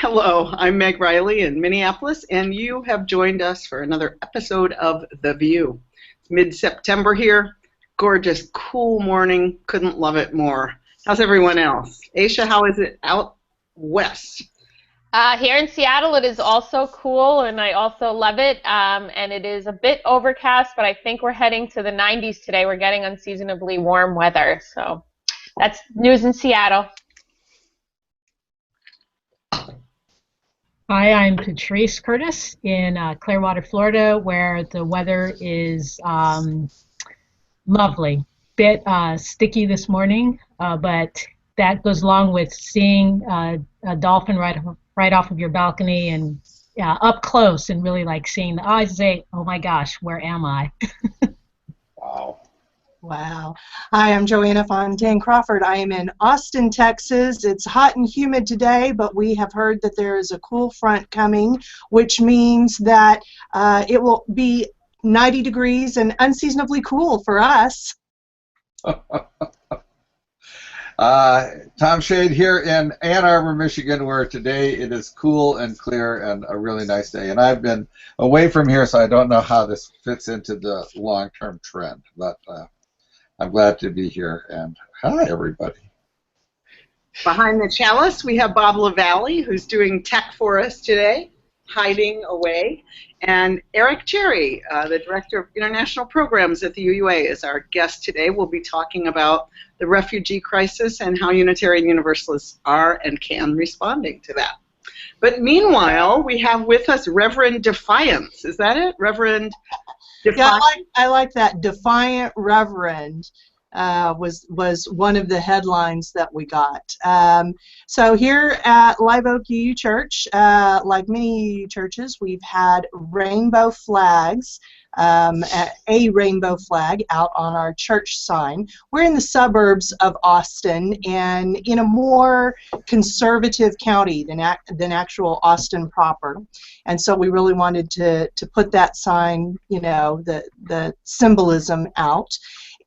Hello, I'm Meg Riley in Minneapolis, and you have joined us for another episode of The VUU. It's mid-September here. Gorgeous, cool morning. Couldn't love it more. How's everyone else? Aisha, how is it out west? Here in Seattle, it is also cool, and I also love it. And it is a bit overcast, but I think we're heading to the 90s today. We're getting unseasonably warm weather, so that's news in Seattle. Hi, I'm Patrice Curtis in Clearwater, Florida, where the weather is lovely. Bit sticky this morning, but that goes along with seeing a dolphin right off of your balcony and up close, and really like seeing the eyes say, "Oh my gosh, where am I?" Wow. Wow. Hi, I'm Joanna Fontaine Crawford. I am in Austin, Texas. It's hot and humid today, but we have heard that there is a cool front coming, which means that it will be 90 degrees and unseasonably cool for us. Tom Shade here in Ann Arbor, Michigan, where today it is cool and clear and a really nice day. And I've been away from here, so I don't know how this fits into the long-term trend, but I'm glad to be here. And hi, everybody. Behind the chalice, we have Bob LaValle, who's doing tech for us today, hiding away. And Eric Cherry, the Director of International Programs at the UUA, is our guest today. We'll be talking about the refugee crisis and how Unitarian Universalists are and can responding to that. But meanwhile, we have with us Reverend Defiance. Is that it? Reverend Defiance? Yeah, I like that. Defiant Reverend was one of the headlines that we got. So here at Live Oak UU Church, like many churches, we've had rainbow flags, a rainbow flag out on our church sign. We're in the suburbs of Austin and in a more conservative county than actual Austin proper. And so we really wanted to put that sign, you know, the symbolism out.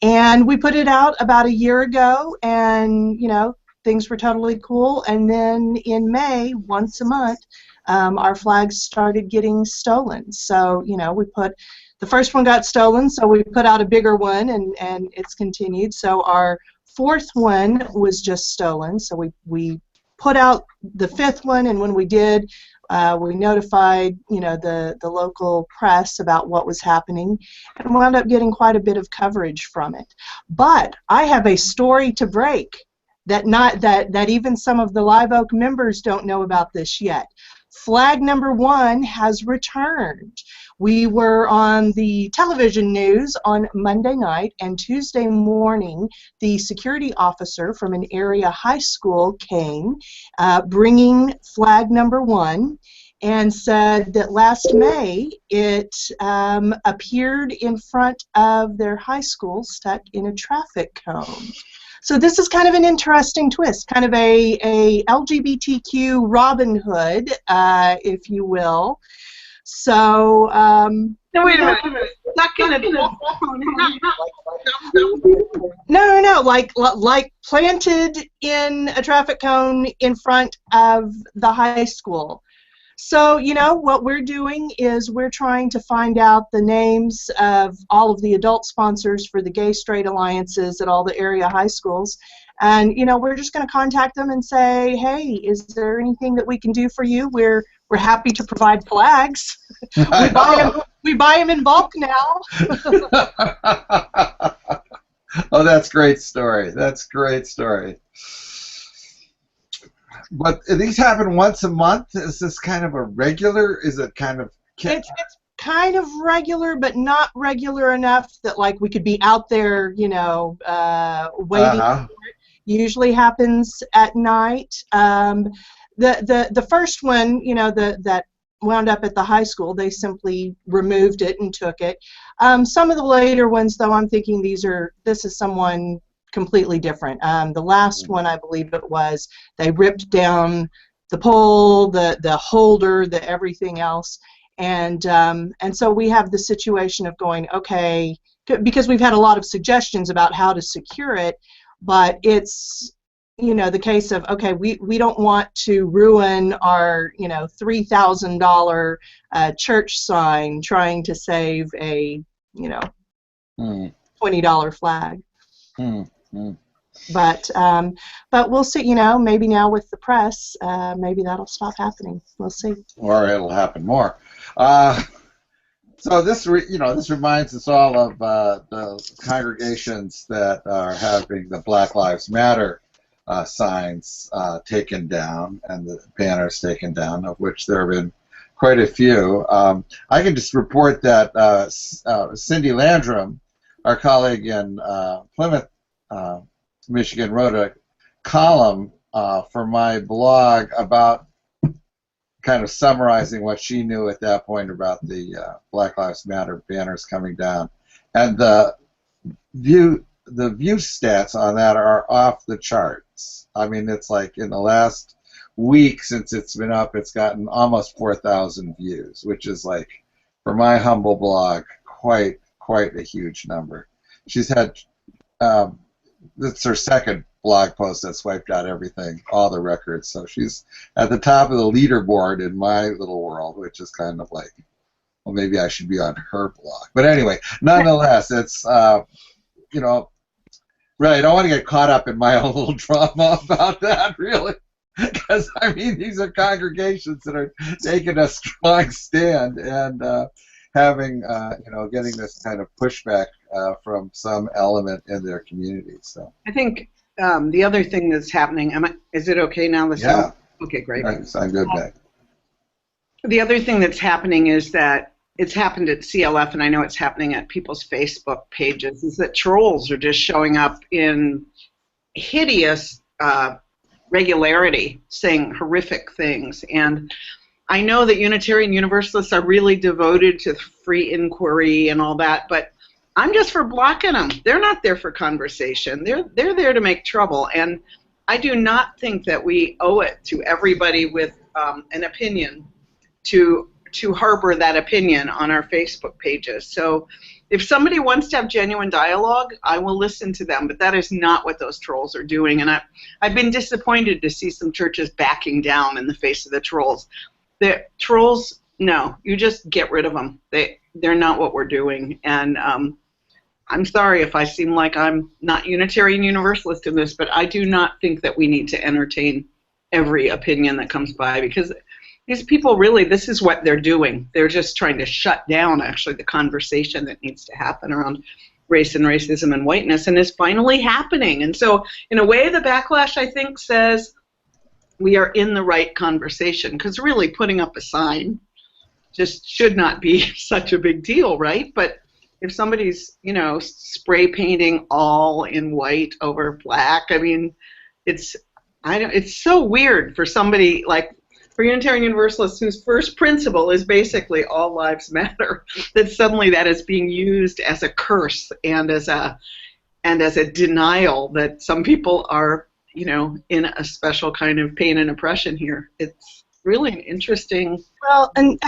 And we put it out about a year ago, and, you know, things were totally cool. And then in May, once a month, our flags started getting stolen. So, you know, the first one got stolen, so we put out a bigger one, and it's continued. So our fourth one was just stolen, so we put out the fifth one, and when we did, we notified, you know, the local press about what was happening, and wound up getting quite a bit of coverage from it. But I have a story to break that even some of the Live Oak members don't know about this yet. Flag number 1 has returned. We were on the television news on Monday night, and Tuesday morning the security officer from an area high school came bringing flag number 1 and said that last May it appeared in front of their high school stuck in a traffic cone. So this is kind of an interesting twist, kind of a LGBTQ Robin Hood, if you will. So, No, wait a minute. No, like planted in a traffic cone in front of the high school. So, you know, what we're doing is we're trying to find out the names of all of the adult sponsors for the gay-straight alliances at all the area high schools. And, you know, we're just going to contact them and say, hey, is there anything that we can do for you? We're happy to provide flags. we buy them in bulk now. Oh, that's a great story. That's a great story. But these happen once a month? Is this kind of a regular? Is it kind of... It's kind of regular, but not regular enough that, like, we could be out there, you know, waiting for it. Usually happens at night. The first one, you know, that wound up at the high school, they simply removed it and took it. Some of the later ones, though, I'm thinking this is someone completely different. The last one, I believe it was, they ripped down the pole, the holder, the everything else, and so we have the situation of going, okay, because we've had a lot of suggestions about how to secure it, but it's the case of, okay, we don't want to ruin our, $3,000 church sign trying to save a, $20 flag. But we'll see. Maybe now with the press, maybe that'll stop happening. We'll see. Or it'll happen more. So this reminds us all of the congregations that are having the Black Lives Matter signs taken down and the banners taken down, of which there have been quite a few. I can just report that Cindy Landrum, our colleague in Plymouth, Michigan, wrote a column for my blog about kind of summarizing what she knew at that point about the Black Lives Matter banners coming down, and the view stats on that are off the charts. I mean, it's like in the last week since it's been up, it's gotten almost 4,000 views, which is, like, for my humble blog, quite a huge number. She's had that's her second blog post that's wiped out everything, all the records. So she's at the top of the leaderboard in my little world, which is kind of like, well, maybe I should be on her blog. But anyway, nonetheless, it's, really, I don't want to get caught up in my own little drama about that, really. Because, I mean, these are congregations that are taking a strong stand and having, getting this kind of pushback from some element in their community. So I think the other thing that's happening, is it okay now? Yeah. Okay, great. I'm good, Meg. The other thing that's happening is that it's happened at CLF, and I know it's happening at people's Facebook pages, is that trolls are just showing up in hideous regularity, saying horrific things. And I know that Unitarian Universalists are really devoted to free inquiry and all that, but I'm just for blocking them. They're not there for conversation. They're there to make trouble. And I do not think that we owe it to everybody with an opinion to harbor that opinion on our Facebook pages. So if somebody wants to have genuine dialogue, I will listen to them, but that is not what those trolls are doing. And I've been disappointed to see some churches backing down in the face of the trolls. The trolls, no, you just get rid of them. They're not what we're doing. And I'm sorry if I seem like I'm not Unitarian Universalist in this, but I do not think that we need to entertain every opinion that comes by, because these people really, this is what they're doing. They're just trying to shut down, actually, the conversation that needs to happen around race and racism and whiteness, and is finally happening. And so, in a way, the backlash, I think, says we are in the right conversation, because really putting up a sign just should not be such a big deal, right? But if somebody's, spray painting all in white over black, I mean, it's so weird for somebody like, for Unitarian Universalists whose first principle is basically all lives matter, that suddenly that is being used as a curse and as a denial that some people are, in a special kind of pain and oppression here. It's really an interesting. Well, and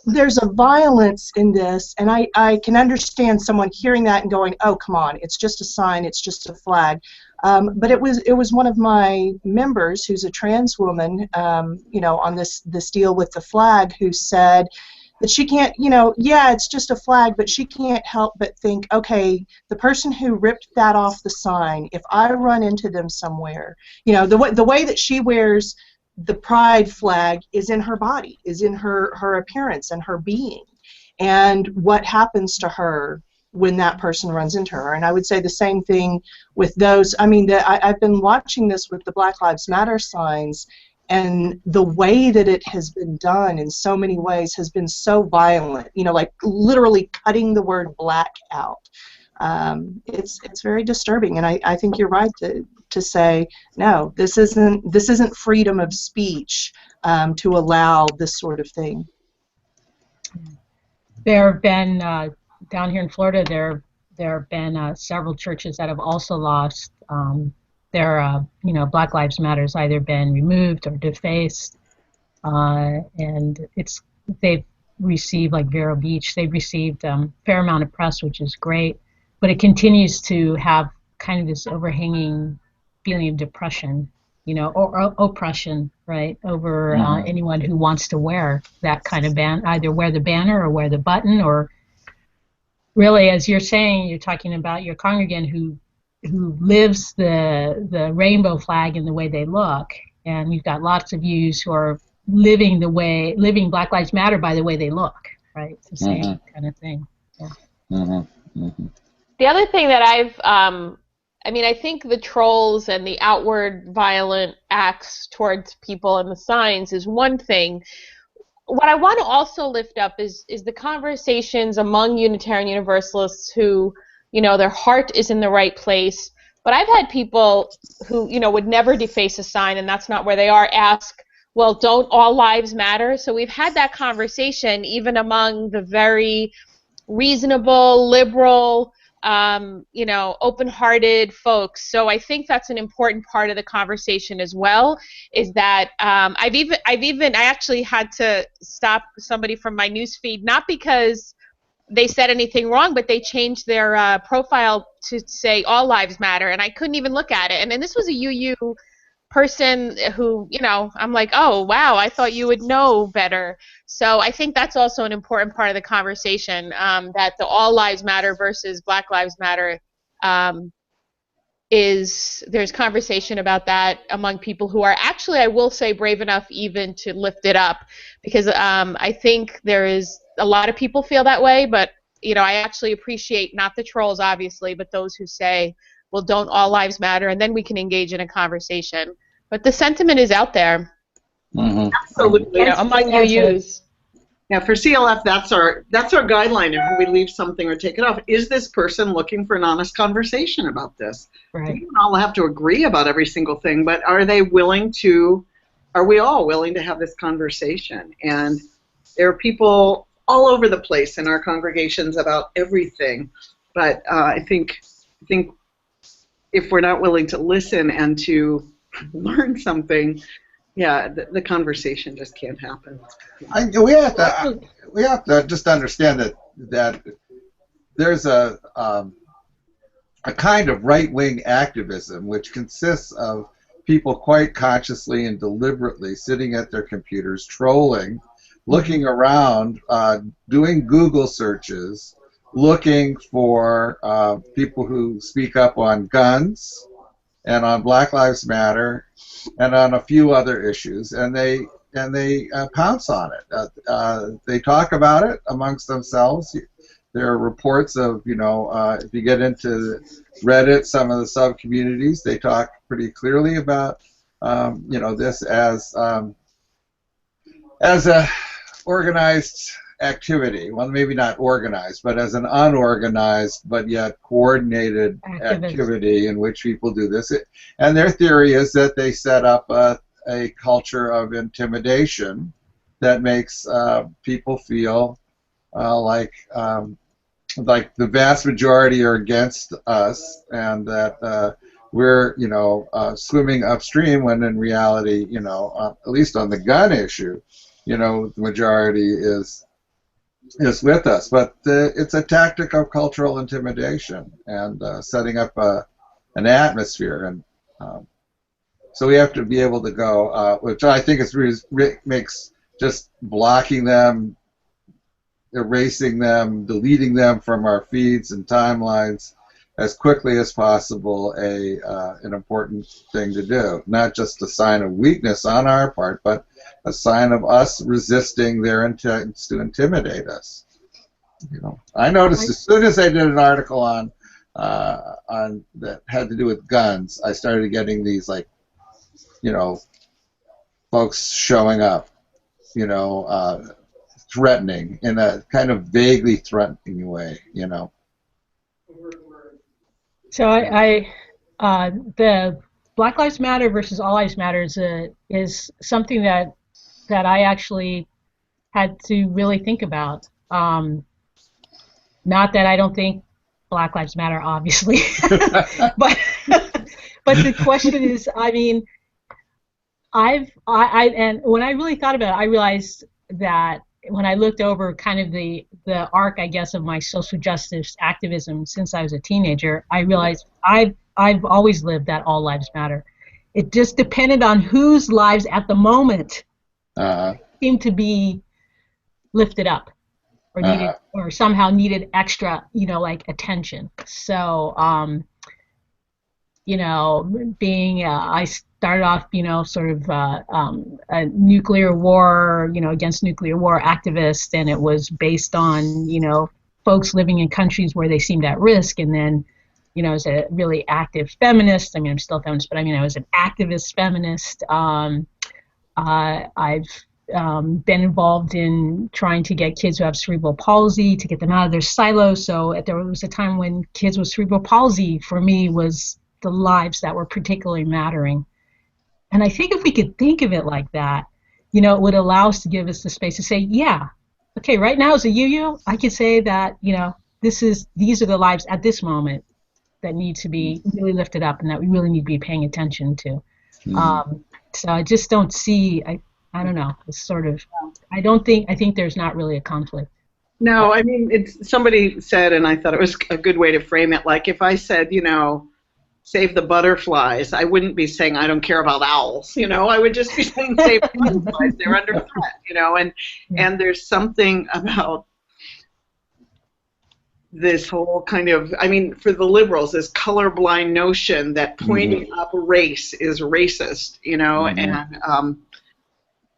there's a violence in this, and I can understand someone hearing that and going, oh, come on, it's just a sign, it's just a flag. But it was one of my members who's a trans woman, on this deal with the flag, who said that she can't, yeah, it's just a flag, but she can't help but think, okay, the person who ripped that off the sign, if I run into them somewhere, the way that she wears the pride flag is in her body, is in her appearance and her being, and what happens to her when that person runs into her. And I would say the same thing with those. I mean, I've been watching this with the Black Lives Matter signs, and the way that it has been done in so many ways has been so violent, like literally cutting the word black out. It's very disturbing, and I think you're right to say, no, this isn't freedom of speech to allow this sort of thing. There have been down here in Florida, there have been several churches that have also lost their Black Lives Matter's either been removed or defaced, and they've received, like Vero Beach, they've received a fair amount of press, which is great, but it continues to have kind of this overhanging feeling of depression, or oppression, right, over anyone who wants to wear that kind of either wear the banner or wear the button, or really, as you're saying, you're talking about your congregant who lives the rainbow flag in the way they look, and you've got lots of yous who are living Black Lives Matter by the way they look, right? It's the same kind of thing. Yeah. The other thing that I think the trolls and the outward violent acts towards people and the signs is one thing. What I want to also lift up is the conversations among Unitarian Universalists who, their heart is in the right place. But I've had people who, would never deface a sign, and that's not where they are, ask, well, don't all lives matter? So we've had that conversation even among the very reasonable, liberal, open-hearted folks. So I think that's an important part of the conversation as well, is that I actually had to stop somebody from my newsfeed, not because they said anything wrong, but they changed their profile to say all lives matter, and I couldn't even look at it. And then this was a UU person who, I'm like, oh, wow, I thought you would know better. So I think that's also an important part of the conversation, that the all lives matter versus Black Lives Matter there's conversation about that among people who are actually, I will say, brave enough even to lift it up, because I think there is a lot of people feel that way, but I actually appreciate not the trolls, obviously, but those who say, well, don't all lives matter, and then we can engage in a conversation. But the sentiment is out there. Absolutely. Among UUs. Yeah, for CLF, that's our guideline. If we leave something or take it off, is this person looking for an honest conversation about this? Right. We don't all have to agree about every single thing, but are we all willing to have this conversation? And there are people all over the place in our congregations about everything, but I think if we're not willing to listen and to learn something, the conversation just can't happen. We have to just understand that there's a kind of right-wing activism which consists of people quite consciously and deliberately sitting at their computers, trolling, looking around, doing Google searches, looking for people who speak up on guns and on Black Lives Matter and on a few other issues, and they pounce on it. They talk about it amongst themselves. There are reports of, if you get into Reddit, some of the sub-communities, they talk pretty clearly about, this as a organized activity. Well, maybe not organized, but as an unorganized but yet coordinated activity in which people do this. And their theory is that they set up a culture of intimidation that makes people feel like the vast majority are against us, and that we're swimming upstream, when in reality, at least on the gun issue, the majority is with us. But it's a tactic of cultural intimidation and setting up an atmosphere, and so we have to be able to go, which I think makes just blocking them, erasing them, deleting them from our feeds and timelines as quickly as possible an important thing to do. Not just a sign of weakness on our part, but a sign of us resisting their intents to intimidate us. I noticed as soon as I did an article on that had to do with guns, I started getting these folks showing up, threatening in a kind of vaguely threatening way, So the Black Lives Matter versus All Lives Matter is something that I actually had to really think about. Not that I don't think Black Lives Matter, obviously, but the question is, and when I really thought about it, I realized that when I looked over kind of the arc, I guess, of my social justice activism since I was a teenager, I realized I've I've always lived that all lives matter. It just depended on whose lives at the moment seemed to be lifted up or needed or somehow needed extra, like attention. So, being I started off, sort of a nuclear war, against nuclear war activist, and it was based on, folks living in countries where they seemed at risk, and then, as a really active feminist, I mean, I'm still a feminist, but I was an activist feminist. I've been involved in trying to get kids who have cerebral palsy to get them out of their silos. So there was a time when kids with cerebral palsy, for me, was the lives that were particularly mattering. And I think if we could think of it like that, it would allow us to give us the space to say, yeah, okay, right now as a UU, I could say that, these are the lives at this moment that need to be really lifted up and that we really need to be paying attention to. So I just don't see, I don't know, it's sort of, I think there's not really a conflict. No, I mean, somebody said, and I thought it was a good way to frame it, like if I said, save the butterflies, I wouldn't be saying I don't care about owls, I would just be saying save the butterflies, they're under threat, and there's something about this whole kind of, I mean, for the liberals, this colorblind notion that pointing up race is racist, and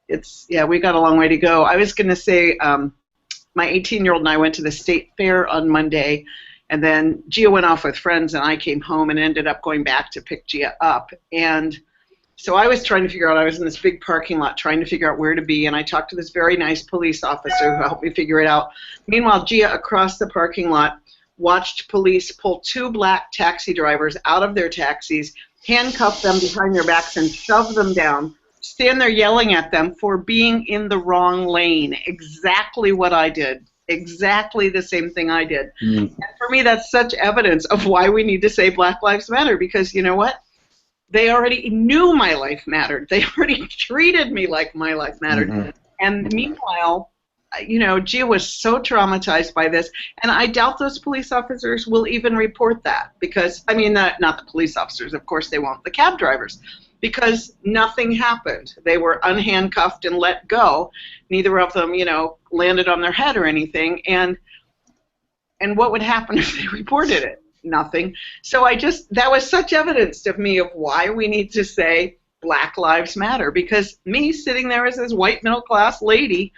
it's, we got a long way to go. I was going to say, my 18-year-old and I went to the state fair on Monday, and then Gia went off with friends, and I came home and ended up going back to pick Gia up. And so I was trying to figure out, I was in this big parking lot trying to figure out where to be, and I talked to this very nice police officer who helped me figure it out. Meanwhile, Gia, across the parking lot, watched police pull 2 black taxi drivers out of their taxis, handcuff them behind their backs, and shove them down, stand there yelling at them for being in the wrong lane. Exactly what I did. Exactly the same thing I did. And for me, that's such evidence of why we need to say Black Lives Matter, because you know what? They already knew my life mattered. They already treated me like my life mattered. And meanwhile, Gia was so traumatized by this, and I doubt those police officers will even report that, because, I mean, not the police officers, of course they won't, the cab drivers, because nothing happened. They were unhandcuffed and let go. Neither of them, landed on their head or anything. And what would happen if they reported it? Nothing. So that was such evidence to me of why we need to say Black Lives Matter, because me sitting there as this white middle-class lady,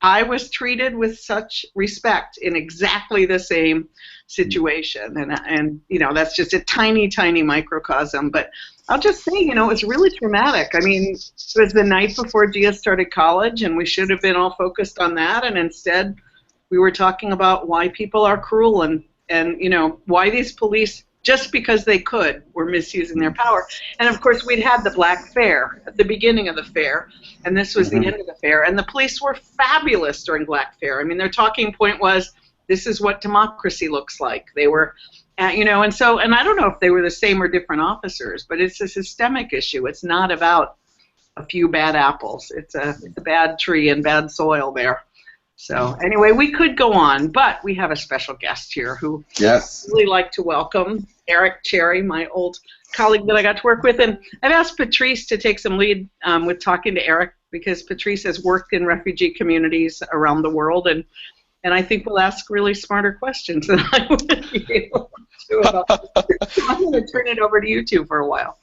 I was treated with such respect in exactly the same situation, and that's just a tiny, tiny microcosm. But I'll just say, it's really traumatic. I mean, it was the night before Gia started college, and we should have been all focused on that, and instead we were talking about why people are cruel and why these police, just because they could, were misusing their power. And of course, we'd had the Black Fair at the beginning of the fair, and this was the end of the fair, and the police were fabulous during Black Fair. I mean, their talking point was, this is what democracy looks like. They were, and I don't know if they were the same or different officers, but it's a systemic issue. It's not about a few bad apples. It's a bad tree and bad soil there. So anyway, we could go on, but we have a special guest here who I'd really like to welcome, Eric Cherry, my old colleague that I got to work with. And I've asked Patrice to take some lead with talking to Eric, because Patrice has worked in refugee communities around the world, and I think we'll ask really smarter questions than I would be able to about this. So I'm going to turn it over to you two for a while.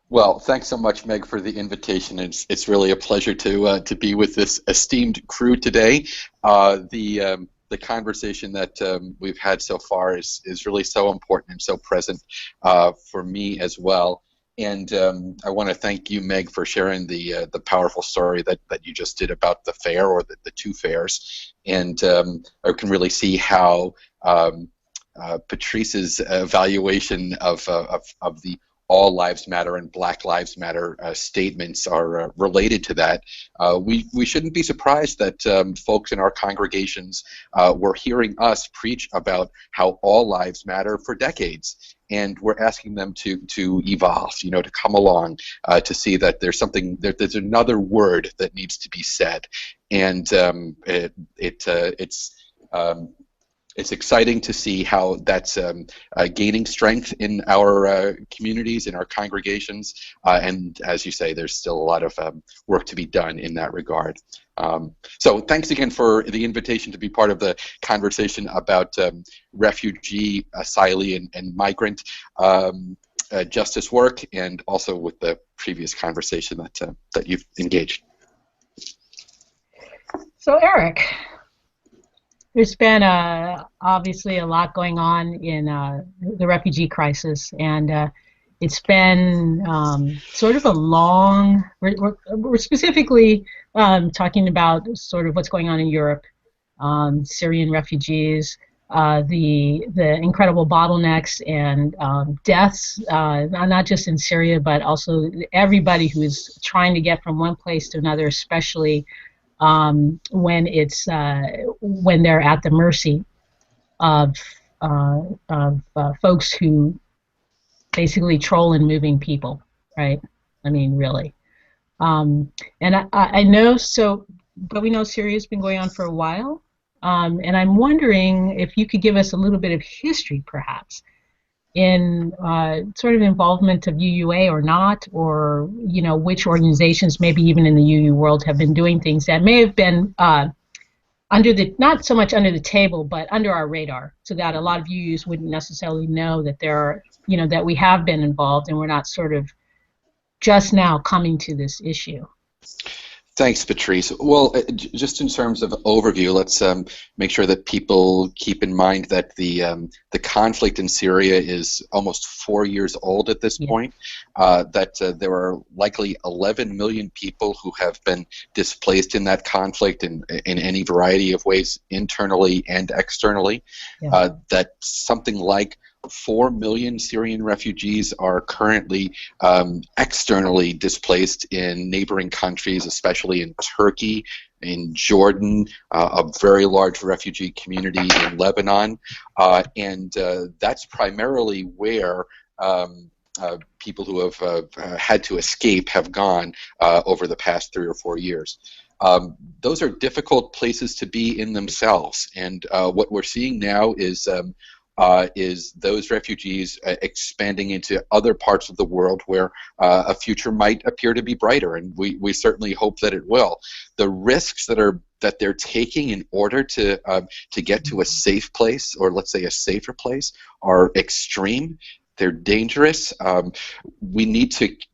Well, thanks so much, Meg, for the invitation. It's really a pleasure to be with this esteemed crew today. The conversation that we've had so far is really so important and so present for me as well. And I want to thank you, Meg, for sharing the powerful story that you just did about the fair, or the 2 fairs. And I can really see how Patrice's evaluation of the All Lives Matter and Black Lives Matter statements are related to that. We shouldn't be surprised that folks in our congregations were hearing us preach about how all lives matter for decades, and we're asking them to evolve, to come along, to see that there's something, there's another word that needs to be said, and it's it's exciting to see how that's gaining strength in our communities, in our congregations, and as you say, there's still a lot of work to be done in that regard. So thanks again for the invitation to be part of the conversation about refugee, asylee, and migrant justice work, and also with the previous conversation that you've engaged. So Eric, there's been obviously a lot going on in the refugee crisis, and it's been sort of a long. We're specifically talking about sort of what's going on in Europe, Syrian refugees, the incredible bottlenecks and deaths, not just in Syria, but also everybody who is trying to get from one place to another, especially when they're at the mercy of folks who basically troll and moving people, right? I mean, really. And I know so, but we know Syria's been going on for a while, and I'm wondering if you could give us a little bit of history, perhaps, in sort of involvement of UUA or not, or which organizations, maybe even in the UU world, have been doing things that may have been not so much under the table, but under our radar, so that a lot of UUs wouldn't necessarily know that there are, that we have been involved, and we're not sort of just now coming to this issue. Thanks, Patrice. Well, just in terms of overview, let's make sure that people keep in mind that the conflict in Syria is almost 4 years old at this point, that there are likely 11 million people who have been displaced in that conflict in any variety of ways, internally and externally, that something like 4 million Syrian refugees are currently externally displaced in neighboring countries, especially in Turkey, in Jordan, a very large refugee community in Lebanon, and that's primarily where people who have had to escape have gone over the past 3 or 4 years. Those are difficult places to be in themselves, and what we're seeing now is those refugees expanding into other parts of the world where a future might appear to be brighter, and we certainly hope that it will. The risks that they're taking in order to get to a safe place, or let's say a safer place, are extreme. They're dangerous.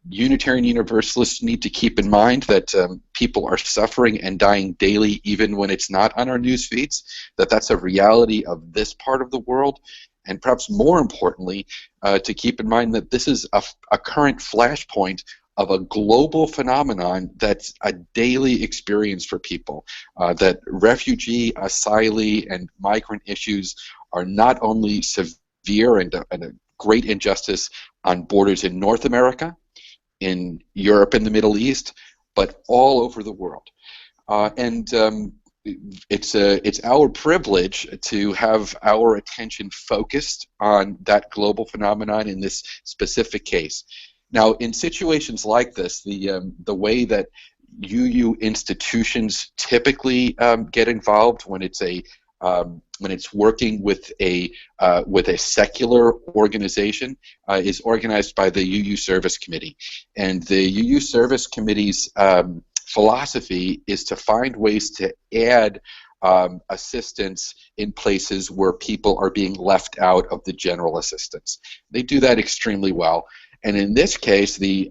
Unitarian Universalists need to keep in mind that people are suffering and dying daily, even when it's not on our news feeds, that's a reality of this part of the world. And perhaps more importantly, to keep in mind that this is a current flashpoint of a global phenomenon that's a daily experience for people, that refugee, asylee, and migrant issues are not only severe and a great injustice on borders in North America, in Europe and the Middle East, but all over the world. It's our privilege to have our attention focused on that global phenomenon in this specific case. Now, in situations like this, the way that UU institutions typically get involved when it's working with a secular organization is organized by the UU Service Committee, and the UU Service Committee's philosophy is to find ways to add assistance in places where people are being left out of the general assistance. They do that extremely well. And in this case, the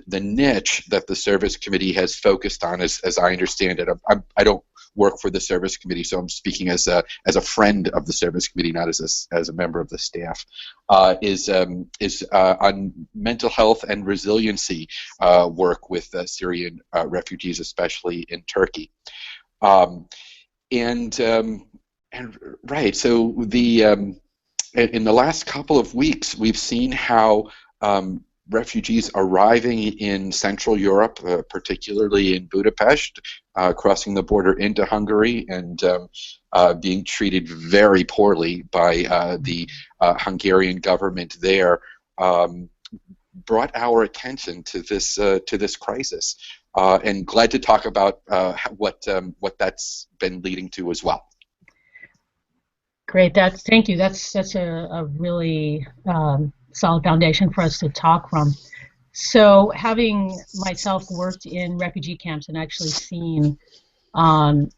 niche that the Service Committee has focused on, as I understand it, I don't work for the Service Committee, so I'm speaking as a friend of the Service Committee, not as a member of the staff, is on mental health and resiliency work with Syrian refugees, especially in Turkey. And right, so in the last couple of weeks, we've seen how refugees arriving in Central Europe, particularly in Budapest, crossing the border into Hungary and being treated very poorly by the Hungarian government there, brought our attention to this crisis, and glad to talk about what that's been leading to as well. Great. Thank you. That's such a really solid foundation for us to talk from. So, having myself worked in refugee camps and actually seen um,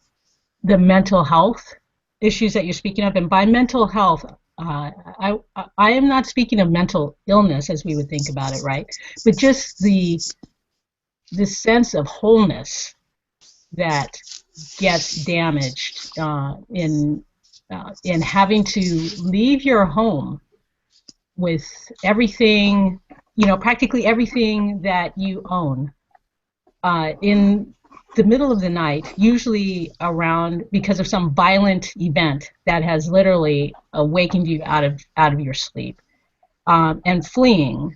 the mental health issues that you're speaking of, and by mental health, I am not speaking of mental illness as we would think about it, right? But just the sense of wholeness that gets damaged in having to leave your home with everything, practically everything that you own, in the middle of the night, usually around because of some violent event that has literally awakened you out of your sleep, and fleeing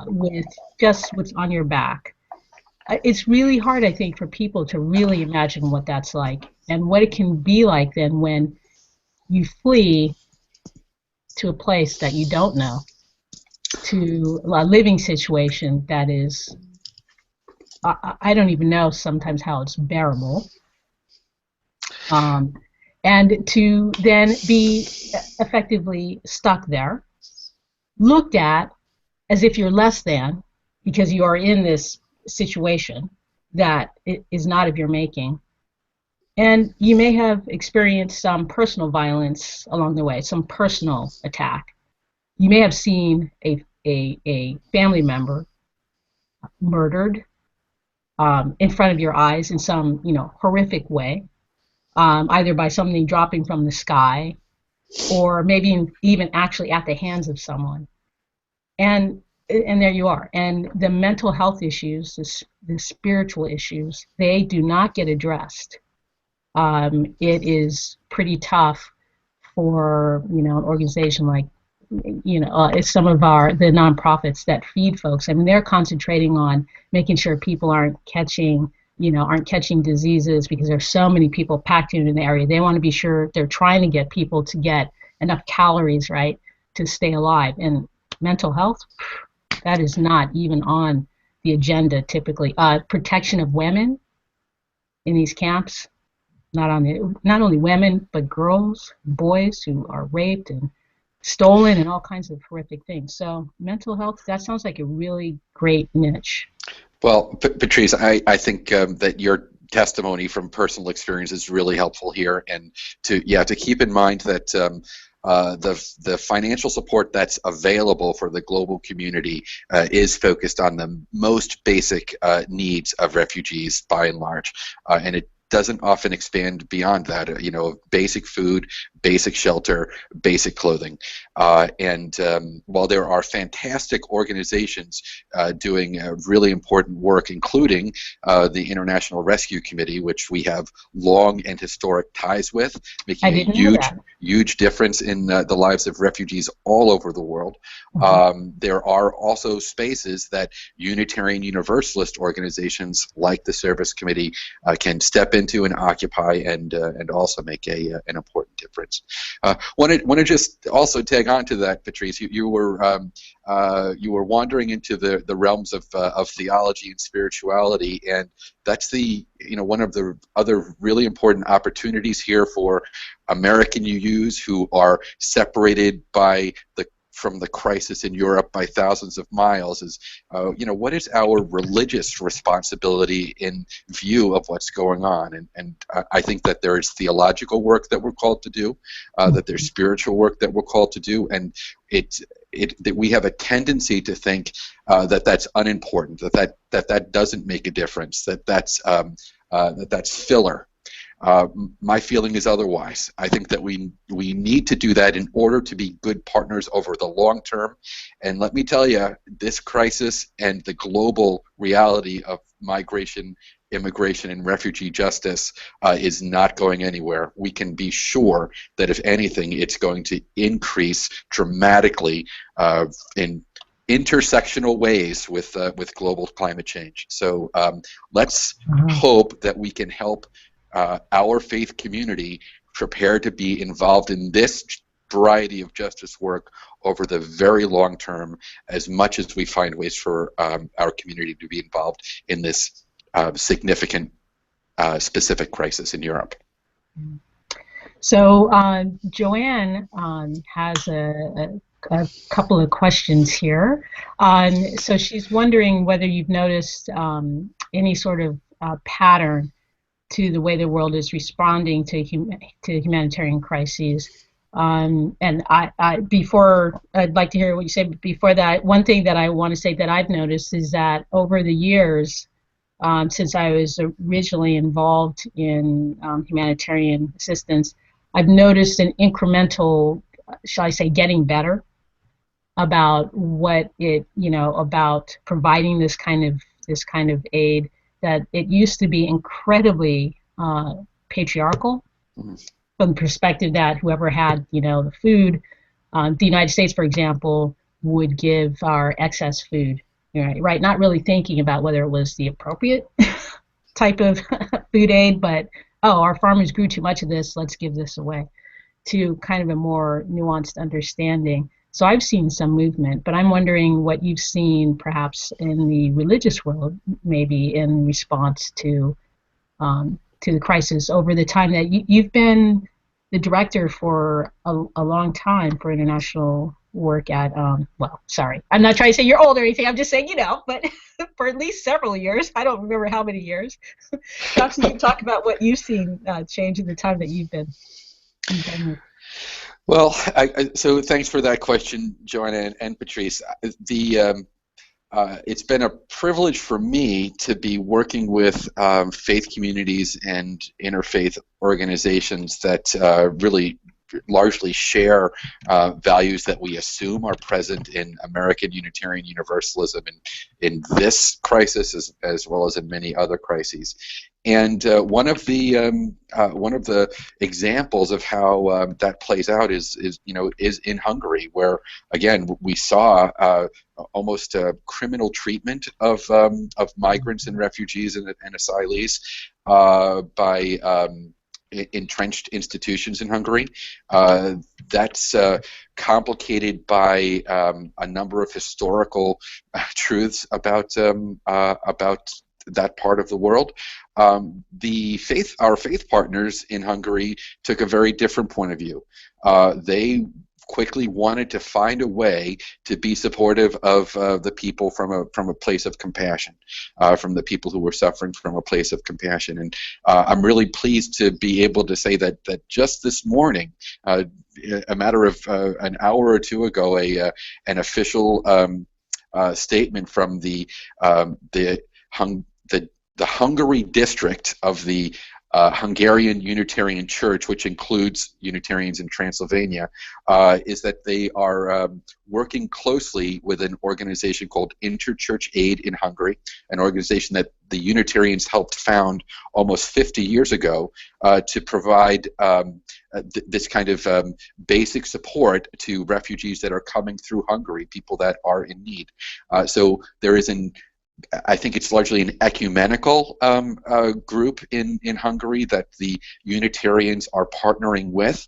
with just what's on your back. It's really hard, I think, for people to really imagine what that's like and what it can be like then when you flee to a place that you don't know, to a living situation that is, I don't even know sometimes how it's bearable, and to then be effectively stuck there, looked at as if you're less than because you are in this situation that is not of your making. And you may have experienced some personal violence along the way, some personal attack. You may have seen a family member murdered in front of your eyes in some horrific way, either by something dropping from the sky or maybe even actually at the hands of someone. And there you are. And the mental health issues, the spiritual issues, they do not get addressed. It is pretty tough for an organization like it's some of the nonprofits that feed folks. I mean, they're concentrating on making sure people aren't catching diseases because there's so many people packed in an area. They want to be sure they're trying to get people to get enough calories, right, to stay alive. And mental health, that is not even on the agenda typically. Protection of women in these camps, not only women, but girls, boys who are raped and stolen and all kinds of horrific things. So mental health, that sounds like a really great niche. Well, Patrice, I think that your testimony from personal experience is really helpful here, and to keep in mind that the financial support that's available for the global community is focused on the most basic needs of refugees by and large, and it doesn't often expand beyond that, basic food, basic shelter, basic clothing. And while there are fantastic organizations doing really important work, including the International Rescue Committee, which we have long and historic ties with, making a huge difference in the lives of refugees all over the world. Mm-hmm. There are also spaces that Unitarian Universalist organizations like the Service Committee can step into and occupy and also make an important difference. Want to just also tag on to that, Patrice. You were wandering into the realms of theology and spirituality, and that's one of the other really important opportunities here for American UUs who are separated from the crisis in Europe by thousands of miles is, what is our religious responsibility in view of what's going on? And I think that there is theological work that we're called to do, that there's spiritual work that we're called to do, and that we have a tendency to think that that's unimportant, that doesn't make a difference, that's filler. My feeling is otherwise. I think that we need to do that in order to be good partners over the long term. And let me tell you, this crisis and the global reality of migration, immigration, and refugee justice is not going anywhere. We can be sure that if anything, it's going to increase dramatically in intersectional ways with global climate change. So let's hope that we can help our faith community prepare to be involved in this variety of justice work over the very long term, as much as we find ways for our community to be involved in this significant specific crisis in Europe. So Joanne has a couple of questions here. So she's wondering whether you've noticed any sort of pattern to the way the world is responding to humanitarian crises. And before, I'd like to hear what you say, but before that, one thing that I want to say that I've noticed is that over the years, since I was originally involved in humanitarian assistance, I've noticed an incremental, shall I say, getting better about what it, about providing this kind of aid. That it used to be incredibly patriarchal, from the perspective that whoever had, the food, the United States, for example, would give our excess food, right? Not really thinking about whether it was the appropriate type of food aid, but our farmers grew too much of this, let's give this away, to kind of a more nuanced understanding. So I've seen some movement, but I'm wondering what you've seen perhaps in the religious world, maybe in response to the crisis over the time that you've been the director for a long time for international work at, sorry, I'm not trying to say you're old or anything, I'm just saying, but for at least several years, I don't remember how many years. Perhaps you can talk about what you've seen change in the time that you've been here. Well, so thanks for that question, Joanna and Patrice. It's been a privilege for me to be working with faith communities and interfaith organizations that really largely share values that we assume are present in American Unitarian Universalism in this crisis as well as in many other crises. And one of the examples of how that plays out is in Hungary, where again we saw almost criminal treatment of migrants and refugees and asylees by entrenched institutions in Hungary. That's complicated by a number of historical truths about that part of the world. Our faith partners in Hungary took a very different point of view. They quickly wanted to find a way to be supportive of the people from a place of compassion, from the people who were suffering from a place of compassion. And I'm really pleased to be able to say that just this morning, a matter of an hour or two ago, an official statement from the Hungary district of the Hungarian Unitarian Church, which includes Unitarians in Transylvania, is that they are working closely with an organization called Interchurch Aid in Hungary, an organization that the Unitarians helped found almost 50 years ago to provide this kind of basic support to refugees that are coming through Hungary, people that are in need. So there is I think it's largely an ecumenical group in Hungary that the Unitarians are partnering with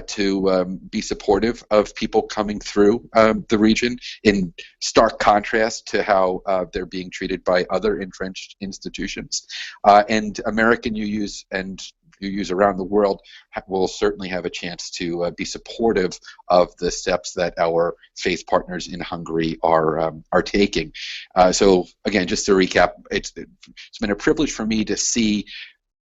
to be supportive of people coming through the region, in stark contrast to how they're being treated by other entrenched institutions. And American UUs and UUs around the world will certainly have a chance to be supportive of the steps that our faith partners in Hungary are taking. So again, just to recap, it's been a privilege for me to see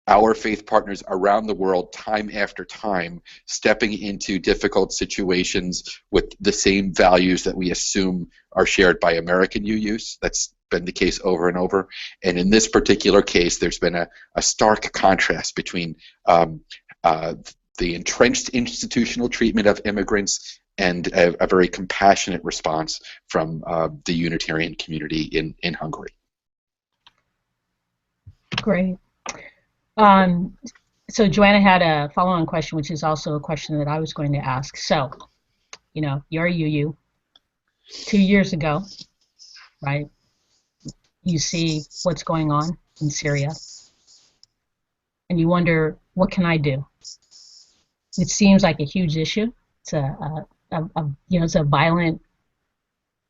our faith partners around the world time after time stepping into difficult situations with the same values that we assume are shared by American UUs. That's been the case over and over. And in this particular case, there's been a stark contrast between the entrenched institutional treatment of immigrants and a very compassionate response from the Unitarian community in Hungary. Great. So Joanna had a follow-on question, which is also a question that I was going to ask. So, you're a UU. 2 years ago, right? You see what's going on in Syria, and you wonder, what can I do? It seems like a huge issue. It's it's a violent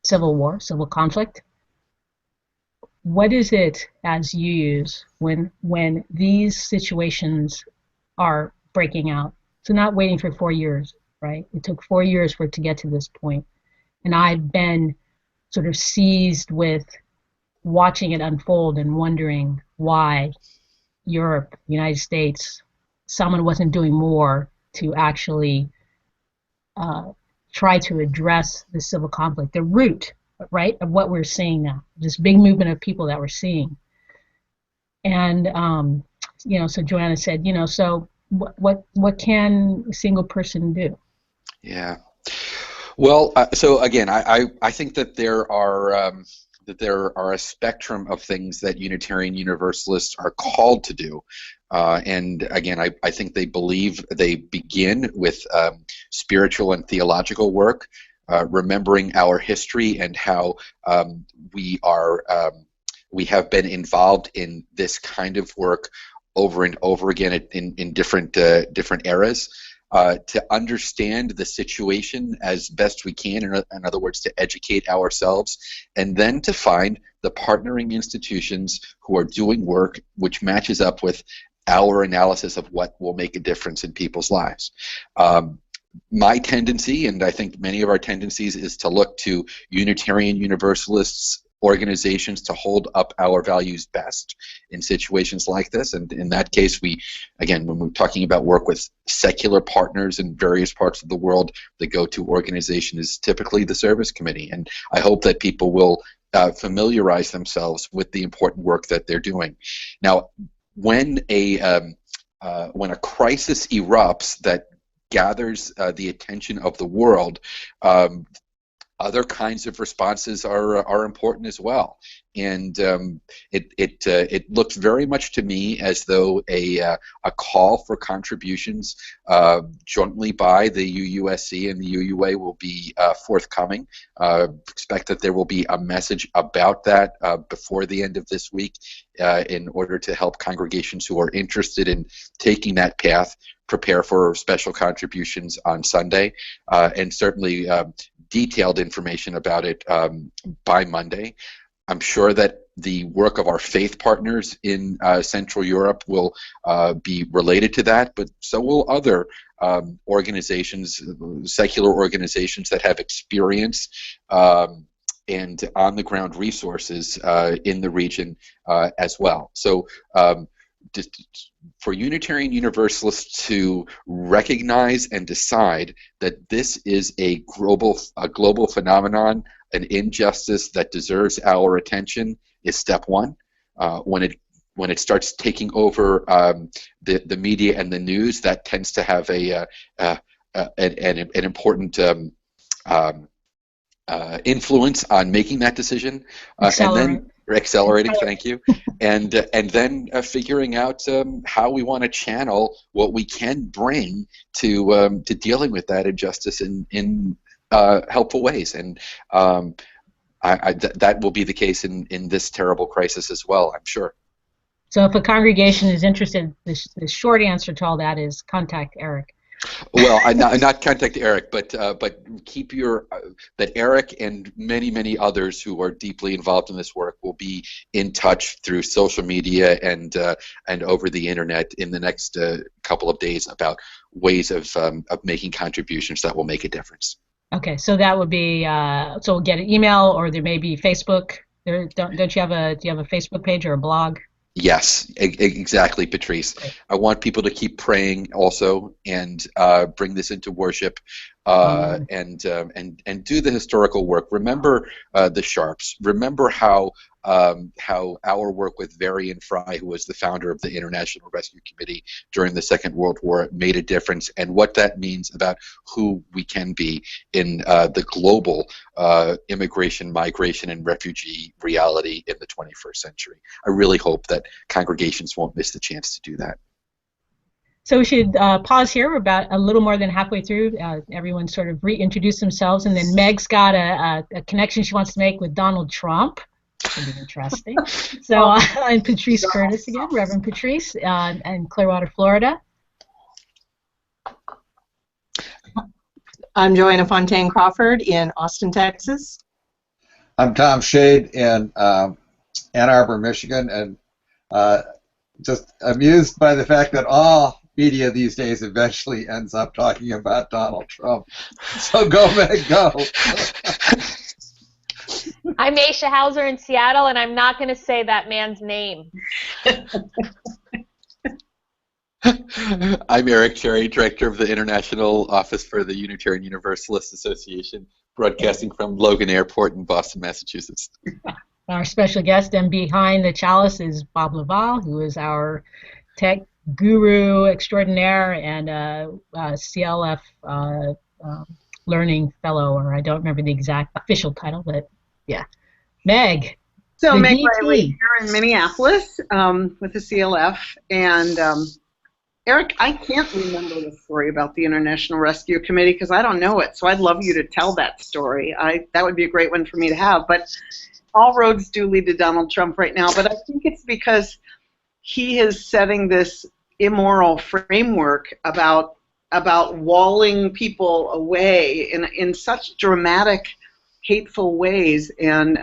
civil war, civil conflict. What is it as you use when these situations are breaking out So not waiting for 4 years, right? It took 4 years for it to get to this point. And I've been sort of seized with watching it unfold and wondering why Europe, United States, someone wasn't doing more to actually try to address the civil conflict, the root, right, of what we're seeing now, this big movement of people that we're seeing. And, so Joanna said, so what can a single person do? Yeah. Well, so again, I think that there are a spectrum of things that Unitarian Universalists are called to do. And again, I think they begin with spiritual and theological work, remembering our history and how we have been involved in this kind of work over and over again in different eras. To understand the situation as best we can, in other words, to educate ourselves, and then to find the partnering institutions who are doing work which matches up with our analysis of what will make a difference in people's lives. My tendency, and I think many of our tendencies, is to look to Unitarian Universalists organizations to hold up our values best in situations like this. And in that case, when we're talking about work with secular partners in various parts of the world, the go-to organization is typically the Service Committee. And I hope that people will familiarize themselves with the important work that they're doing. Now, when a crisis erupts that gathers the attention of the world, other kinds of responses are important as well, and it looks very much to me as though a call for contributions jointly by the UUSC and the UUA will be forthcoming. Expect that there will be a message about that before the end of this week in order to help congregations who are interested in taking that path prepare for special contributions on Sunday, and certainly detailed information about it by Monday. I'm sure that the work of our faith partners in Central Europe will be related to that, but so will other organizations, secular organizations that have experience and on-the-ground resources in the region as well. So for Unitarian Universalists to recognize and decide that this is a global phenomenon, an injustice that deserves our attention, is step one. When it starts taking over the media and the news, that tends to have an important influence on making that decision, and then accelerating. Thank you, and then figuring out how we want to channel what we can bring to dealing with that injustice in helpful ways, and that will be the case in this terrible crisis as well, I'm sure. So if a congregation is interested, the short answer to all that is contact Eric. Well, not contact Eric, but keep that Eric and many others who are deeply involved in this work will be in touch through social media and over the internet in the next couple of days about ways of making contributions that will make a difference. Okay, so that would be so we'll get an email, or there may be Facebook. Don't you have a Facebook page or a blog? Yes, exactly, Patrice. Okay. I want people to keep praying also, and bring this into worship, and do the historical work. Remember the Sharps. Remember how our work with Varian Fry, who was the founder of the International Rescue Committee during the Second World War, made a difference, and what that means about who we can be in the global immigration, migration, and refugee reality in the 21st century. I really hope that congregations won't miss the chance to do that. So we should pause here. We're about a little more than halfway through. Everyone sort of reintroduced themselves, and then Meg's got a connection she wants to make with Donald Trump. It'll be interesting. So and Patrice Curtis again, Reverend Patrice, in Clearwater, Florida. I'm Joanna Fontaine Crawford in Austin, Texas. I'm Tom Shade in Ann Arbor, Michigan, and just amused by the fact that all media these days eventually ends up talking about Donald Trump. So go, Meg, go. I'm Aisha Hauser in Seattle, and I'm not going to say that man's name. I'm Eric Cherry, Director of the International Office for the Unitarian Universalist Association, broadcasting from Logan Airport in Boston, Massachusetts. Our special guest and behind the chalice is Bob Laval, who is our tech guru extraordinaire and CLF learning fellow, or I don't remember the exact official title, but yeah. Meg. So Meg DT. Riley here in Minneapolis with the CLF, and Eric, I can't remember the story about the International Rescue Committee because I don't know it, so I'd love you to tell that story. That would be a great one for me to have, but all roads do lead to Donald Trump right now, but I think it's because he is setting this immoral framework about walling people away in such dramatic, hateful ways, and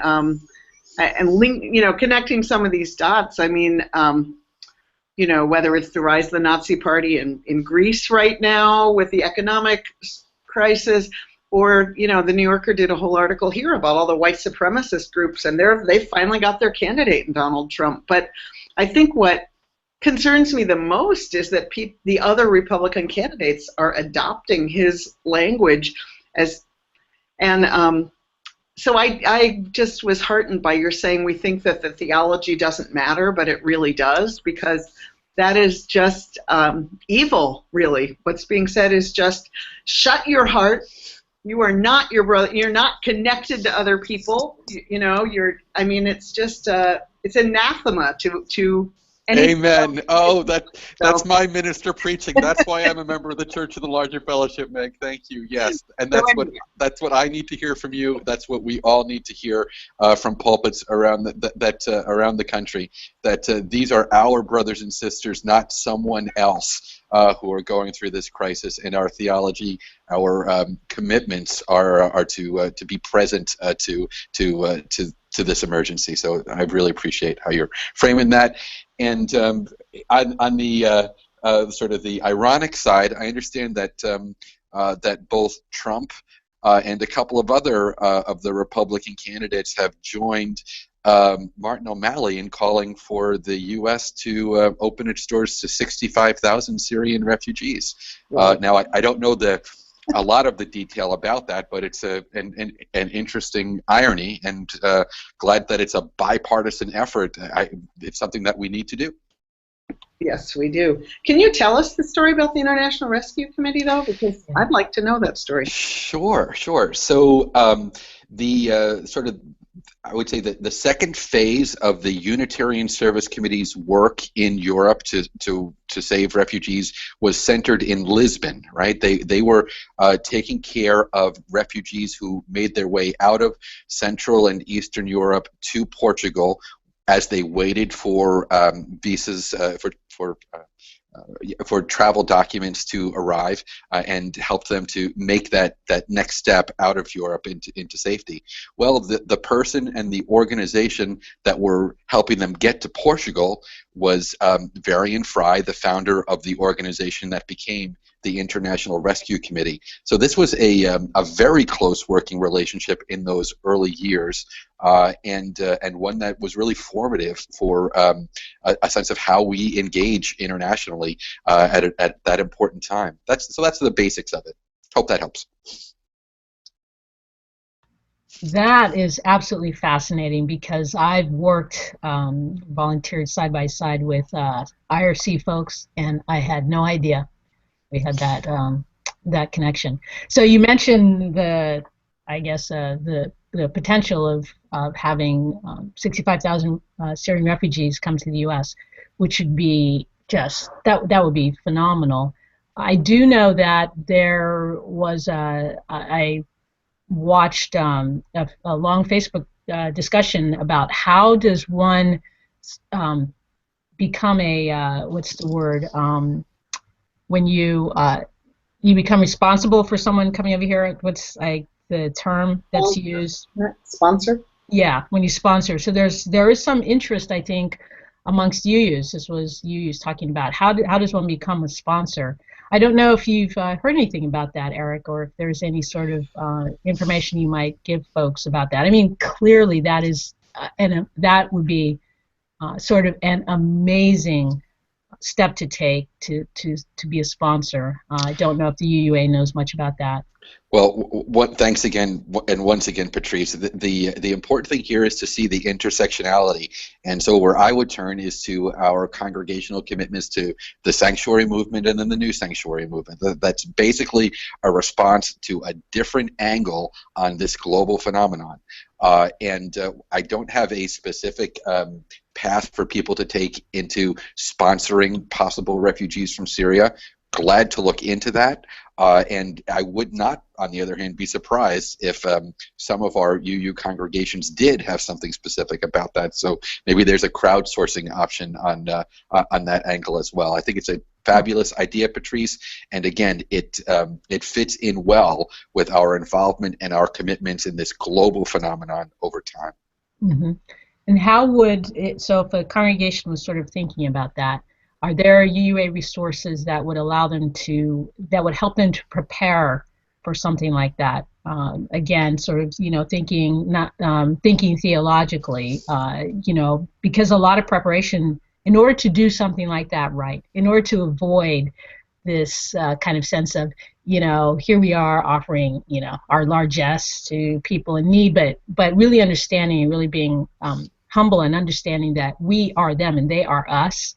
connecting some of these dots. I mean, whether it's the rise of the Nazi Party in Greece right now with the economic crisis, or the New Yorker did a whole article here about all the white supremacist groups, and they finally got their candidate in Donald Trump. But I think what concerns me the most is that the other Republican candidates are adopting his language so I just was heartened by your saying we think that the theology doesn't matter, but it really does, because that is just evil, really. What's being said is just shut your heart. You are not your brother. You're not connected to other people. It's just it's anathema to Amen. Oh, that's my minister preaching. That's why I'm a member of the Church of the Larger Fellowship, Meg. Thank you. Yes, and that's what I need to hear from you. That's what we all need to hear from pulpits around around the country. That these are our brothers and sisters, not someone else who are going through this crisis. And our theology, our commitments are to be present to this emergency. So I really appreciate how you're framing that. And on the sort of the ironic side, I understand that that both Trump and a couple of other of the Republican candidates have joined Martin O'Malley in calling for the U.S. to open its doors to 65,000 Syrian refugees. Now, I don't know a lot of the detail about that, but it's an interesting irony, and glad that it's a bipartisan effort. It's something that we need to do. Yes, we do. Can you tell us the story about the International Rescue Committee, though? Because I'd like to know that story. Sure. So the sort of, I would say that the second phase of the Unitarian Service Committee's work in Europe to save refugees was centered in Lisbon, right? They were taking care of refugees who made their way out of Central and Eastern Europe to Portugal as they waited for visas for travel documents to arrive and help them to make that next step out of Europe into safety. Well, the person and the organization that were helping them get to Portugal was Varian Fry, the founder of the organization that became the International Rescue Committee. So this was a very close working relationship in those early years, and one that was really formative for a sense of how we engage internationally at that important time. That's the basics of it. Hope that helps. That is absolutely fascinating, because I've worked, volunteered side by side with IRC folks, and I had no idea we had that connection. So you mentioned the potential of having 65,000 Syrian refugees come to the U.S., which would be just that would be phenomenal. I do know that there was I watched a long Facebook discussion about how does one become a what's the word when you become responsible for someone coming over here. What's the term that's used? Sponsor. Yeah, when you sponsor. So there is some interest, I think, amongst UUs. This was UUs talking about how does one become a sponsor. I don't know if you've heard anything about that, Eric, or if there's any sort of information you might give folks about that. I mean, clearly that is, that would be sort of an amazing step to take to be a sponsor. I don't know if the UUA knows much about that. Well, thanks again, and once again, Patrice. The important thing here is to see the intersectionality, and so where I would turn is to our congregational commitments to the sanctuary movement and then the new sanctuary movement. That's basically a response to a different angle on this global phenomenon. And I don't have a specific path for people to take into sponsoring possible refugees from Syria. Glad to look into that. And I would not, on the other hand, be surprised if some of our UU congregations did have something specific about that. So maybe there's a crowdsourcing option on that angle as well. I think it's a fabulous idea, Patrice. And again, it fits in well with our involvement and our commitments in this global phenomenon over time. Mm-hmm. And how would it, so if a congregation was sort of thinking about that, are there UUA resources that would allow them to, that would help them to prepare for something like that? Again, sort of, thinking, not thinking theologically, because a lot of preparation, in order to do something like that right, in order to avoid this kind of sense of, here we are offering, our largesse to people in need, but really understanding and really being humble and understanding that we are them and they are us.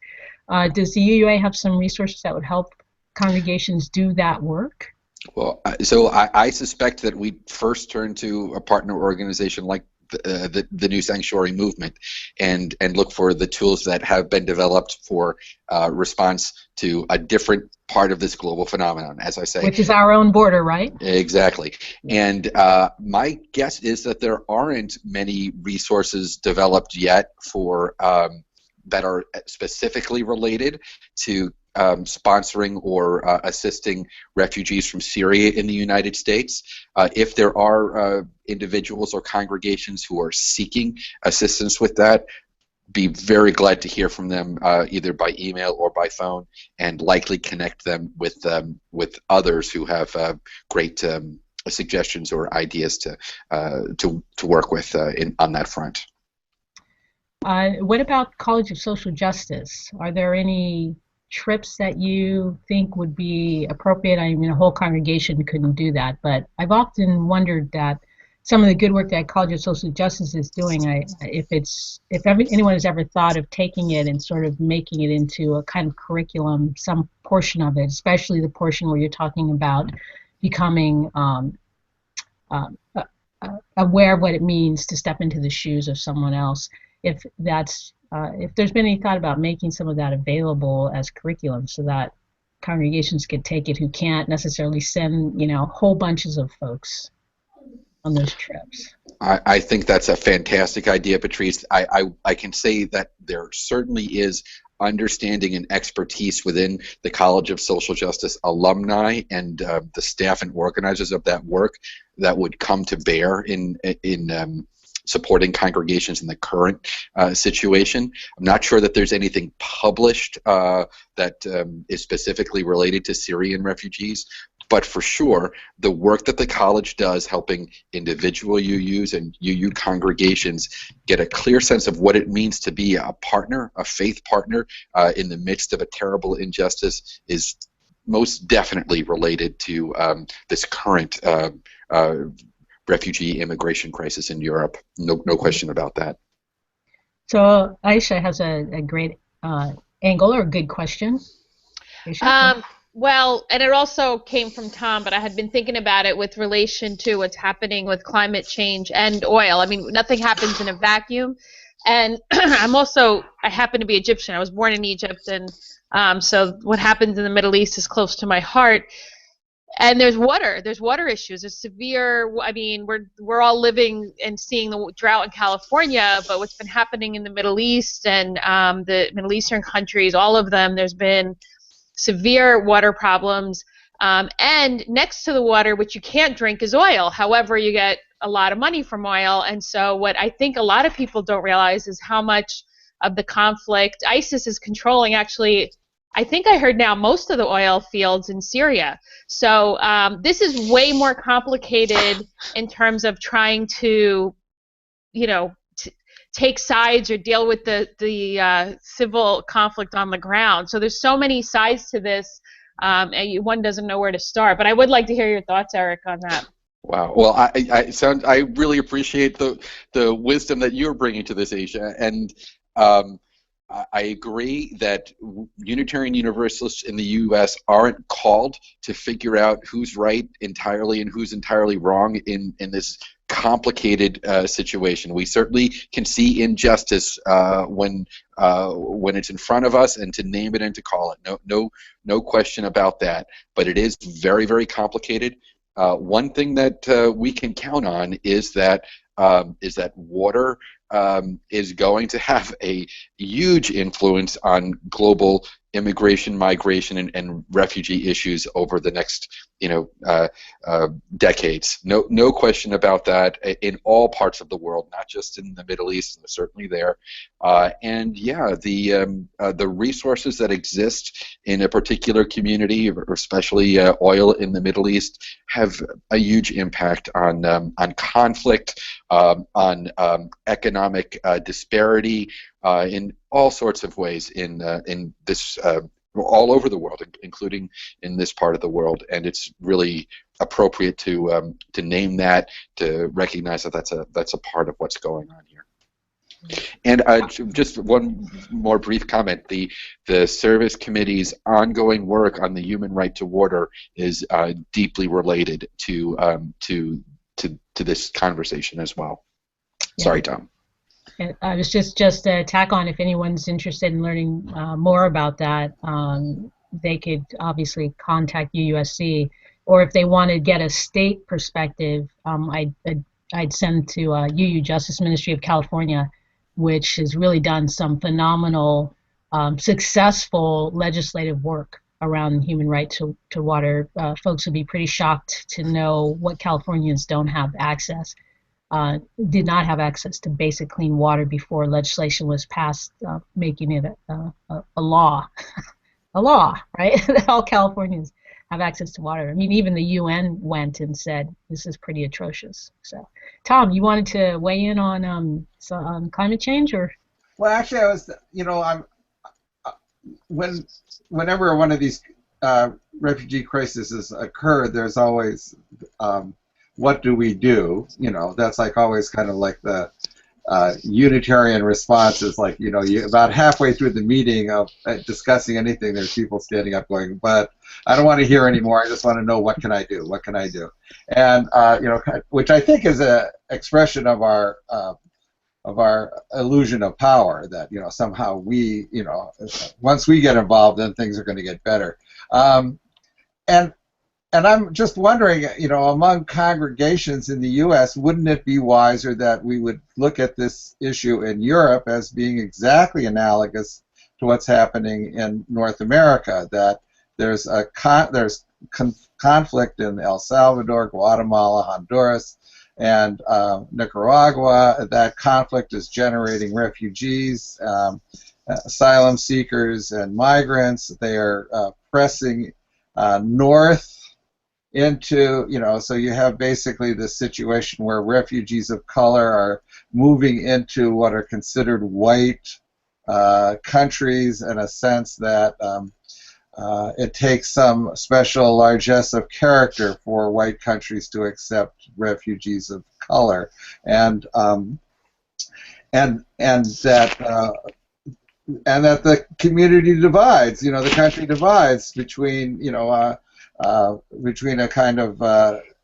Does the UUA have some resources that would help congregations do that work? Well, so I suspect that we first turn to a partner organization like the New Sanctuary Movement and look for the tools that have been developed for response to a different part of this global phenomenon, as I say. Which is our own border, right? Exactly. And my guess is that there aren't many resources developed yet for that are specifically related to sponsoring or assisting refugees from Syria in the United States. If there are individuals or congregations who are seeking assistance with that, be very glad to hear from them either by email or by phone, and likely connect them with others who have great suggestions or ideas to work with on that front. What about College of Social Justice? Are there any trips that you think would be appropriate? I mean, a whole congregation couldn't do that, but I've often wondered that some of the good work that College of Social Justice is doing, if anyone has ever thought of taking it and sort of making it into a kind of curriculum, some portion of it, especially the portion where you're talking about becoming aware of what it means to step into the shoes of someone else. If there's been any thought about making some of that available as curriculum so that congregations could take it who can't necessarily send, whole bunches of folks on those trips. I think that's a fantastic idea, Patrice. I can say that there certainly is understanding and expertise within the College of Social Justice alumni and the staff and organizers of that work that would come to bear in supporting congregations in the current situation. I'm not sure that there's anything published that is specifically related to Syrian refugees, but for sure, the work that the college does helping individual UUs and UU congregations get a clear sense of what it means to be a partner, a faith partner, in the midst of a terrible injustice is most definitely related to this current refugee immigration crisis in Europe. No question about that. So Aisha has a great angle or a good question. Well, and it also came from Tom, but I had been thinking about it with relation to what's happening with climate change and oil. I mean, nothing happens in a vacuum. And I happen to be Egyptian. I was born in Egypt, and so what happens in the Middle East is close to my heart. And there's water issues. There's severe, I mean, we're all living and seeing the drought in California, but what's been happening in the Middle East and the Middle Eastern countries, all of them, there's been severe water problems. And next to the water, which you can't drink, is oil. However, you get a lot of money from oil. And so what I think a lot of people don't realize is how much of the conflict. ISIS is controlling, actually, I think I heard now, most of the oil fields in Syria. So this is way more complicated in terms of trying to, take sides or deal with the civil conflict on the ground. So there's so many sides to this, and one doesn't know where to start. But I would like to hear your thoughts, Eric, on that. Wow. Well, I really appreciate the wisdom that you're bringing to this, Asia, and I agree that Unitarian Universalists in the U.S. aren't called to figure out who's right entirely and who's entirely wrong in this complicated situation. We certainly can see injustice when it's in front of us, and to name it and to call it. No question about that. But it is very, very complicated. One thing that we can count on is that water is going to have a huge influence on global immigration, migration, and refugee issues over the next, decades. No question about that. In all parts of the world, not just in the Middle East, and certainly there. And yeah, the resources that exist in a particular community, or especially oil in the Middle East, have a huge impact on conflict, on economic disparity, in all sorts of ways in this all over the world, including in this part of the world. And it's really appropriate to name that, to recognize that that's a part of what's going on here. And just one more brief comment: the Service Committee's ongoing work on the human right to water is deeply related to this conversation as well. Yeah. Sorry, Tom. I was just to tack on, if anyone's interested in learning more about that, they could obviously contact UUSC, or if they want to get a state perspective, I'd send to UU Justice Ministry of California, which has really done some phenomenal, successful legislative work around human right to water. Folks would be pretty shocked to know what Californians don't have access. Did not have access to basic clean water before legislation was passed, making it a law, right? That all Californians have access to water. I mean, even the UN went and said this is pretty atrocious. So, Tom, you wanted to weigh in on climate change, or? Well, actually, I was, whenever one of these refugee crises occur, there's always what do we do? That's like always kind of like the Unitarian response is like, you about halfway through the meeting of discussing anything, there's people standing up going, but I don't want to hear anymore. I just want to know, what can I do? What can I do? And which I think is a expression of our illusion of power, that somehow we once we get involved, then things are going to get better. And I'm just wondering, among congregations in the U.S., wouldn't it be wiser that we would look at this issue in Europe as being exactly analogous to what's happening in North America? That there's conflict in El Salvador, Guatemala, Honduras, and Nicaragua. That conflict is generating refugees, asylum seekers, and migrants. They are pressing north into, so you have basically this situation where refugees of color are moving into what are considered white countries, in a sense that it takes some special largesse of character for white countries to accept refugees of color, and that the community divides, the country divides between between a kind of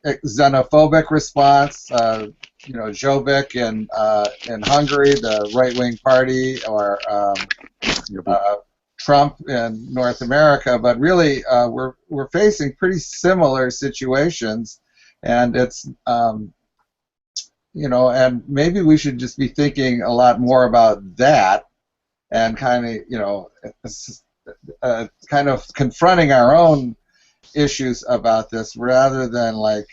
xenophobic response, Jobbik in Hungary, the right-wing party, or Trump in North America, but really we're facing pretty similar situations, and it's and maybe we should just be thinking a lot more about that, and kind of confronting our own issues about this, rather than like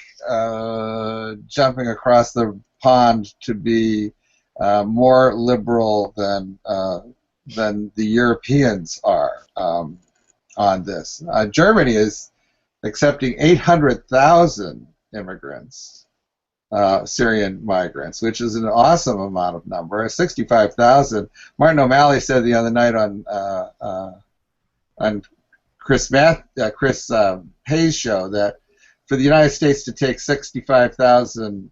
jumping across the pond to be more liberal than the Europeans are on this. Germany is accepting 800,000 immigrants, Syrian migrants, which is an awesome amount of number. 65,000. Martin O'Malley said the other night on Chris Hayes' show that for the United States to take 65,000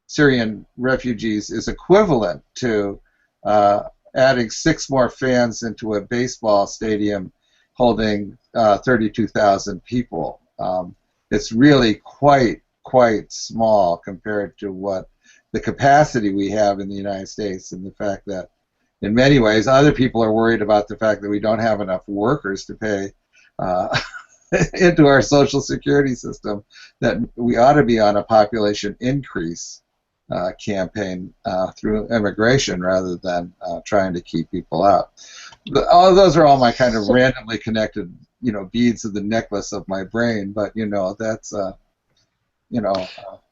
Syrian refugees is equivalent to adding 6 more fans into a baseball stadium holding 32,000 people. It's really quite small compared to what the capacity we have in the United States, and the fact that in many ways other people are worried about the fact that we don't have enough workers to pay into our social security system, that we ought to be on a population increase campaign through immigration rather than trying to keep people out. But all those are all my kind of randomly connected, beads of the necklace of my brain. But that's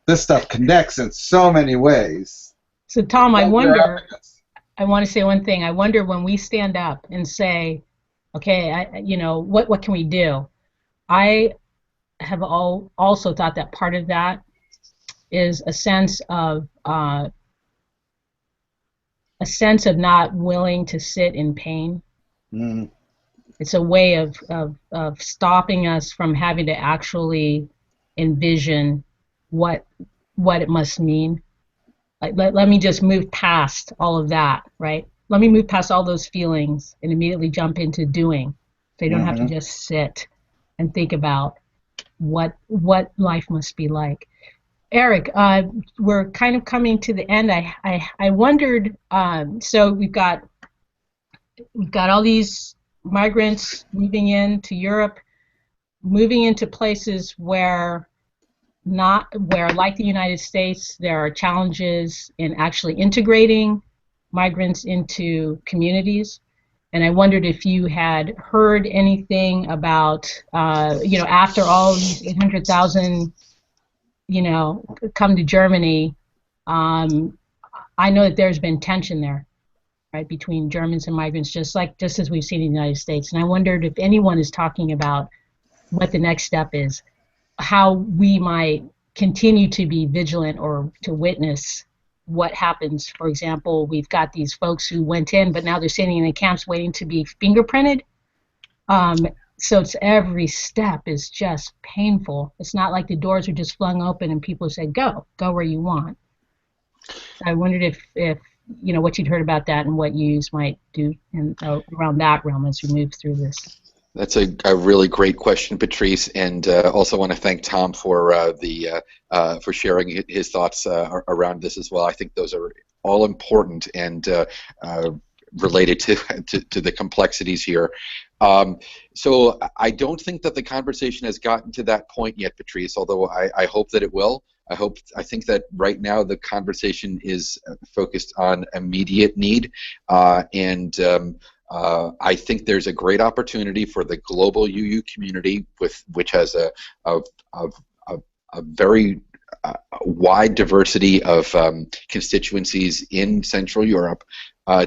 this stuff connects in so many ways. So Tom, I wonder. I want to say one thing. I wonder when we stand up and say, okay, what can we do? I have also thought that part of that is a sense of not willing to sit in pain. Mm. It's a way of stopping us from having to actually envision what it must mean. Like, let me just move past all of that, right? Let me move past all those feelings and immediately jump into doing. They don't have to just sit and think about what life must be like. Eric, we're kind of coming to the end. I wondered. So we've got all these migrants moving into Europe, moving into places where, like the United States, there are challenges in actually integrating migrants into communities. And I wondered if you had heard anything about, after all these 800,000, come to Germany. I know that there's been tension there, right, between Germans and migrants, just as we've seen in the United States. And I wondered if anyone is talking about what the next step is, how we might continue to be vigilant or to witness what happens. For example, we've got these folks who went in, but now they're sitting in the camps waiting to be fingerprinted. So it's every step is just painful. It's not like the doors are just flung open and people say, go where you want. I wondered if what you'd heard about that and what you might do around that realm as we move through this. That's a really great question, Patrice, and also want to thank Tom for for sharing his thoughts around this as well. I think those are all important and related to the complexities here. So I don't think that the conversation has gotten to that point yet, Patrice, although I hope that it will. I think that right now the conversation is focused on immediate need, and I think there's a great opportunity for the global UU community, which has a very wide diversity of constituencies in Central Europe,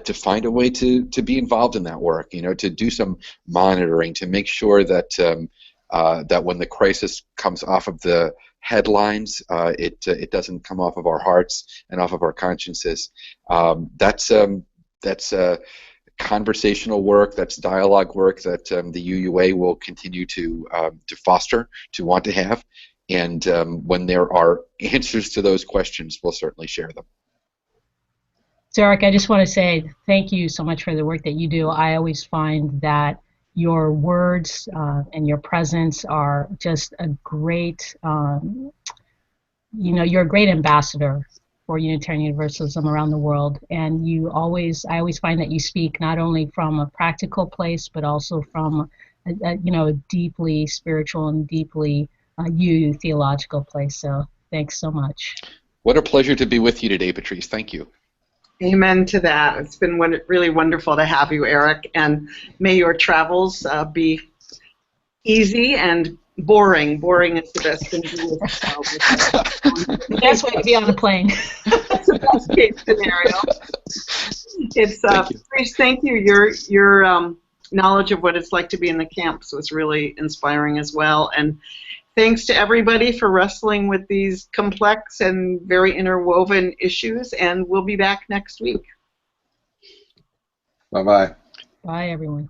to find a way to be involved in that work. To do some monitoring, to make sure that that when the crisis comes off of the headlines, it doesn't come off of our hearts and off of our consciences. That's conversational work, that's dialogue work that the UUA will continue to foster, to want to have, and when there are answers to those questions, we'll certainly share them. So Eric, I just want to say thank you so much for the work that you do. I always find that your words and your presence are just a great, you're a great ambassador for Unitarian Universalism around the world, and I always find that you speak not only from a practical place, but also from a deeply spiritual and deeply UU theological place. So thanks so much. What a pleasure to be with you today, Patrice. Thank you. Amen to that. It's been really wonderful to have you, Eric, and may your travels be easy and boring. Boring is the best thing to do. Best way to be on a plane. That's the the best case scenario. It's Thank you. Grace, thank you. Your knowledge of what it's like to be in the camps was really inspiring as well. And thanks to everybody for wrestling with these complex and very interwoven issues. And we'll be back next week. Bye-bye. Bye, everyone.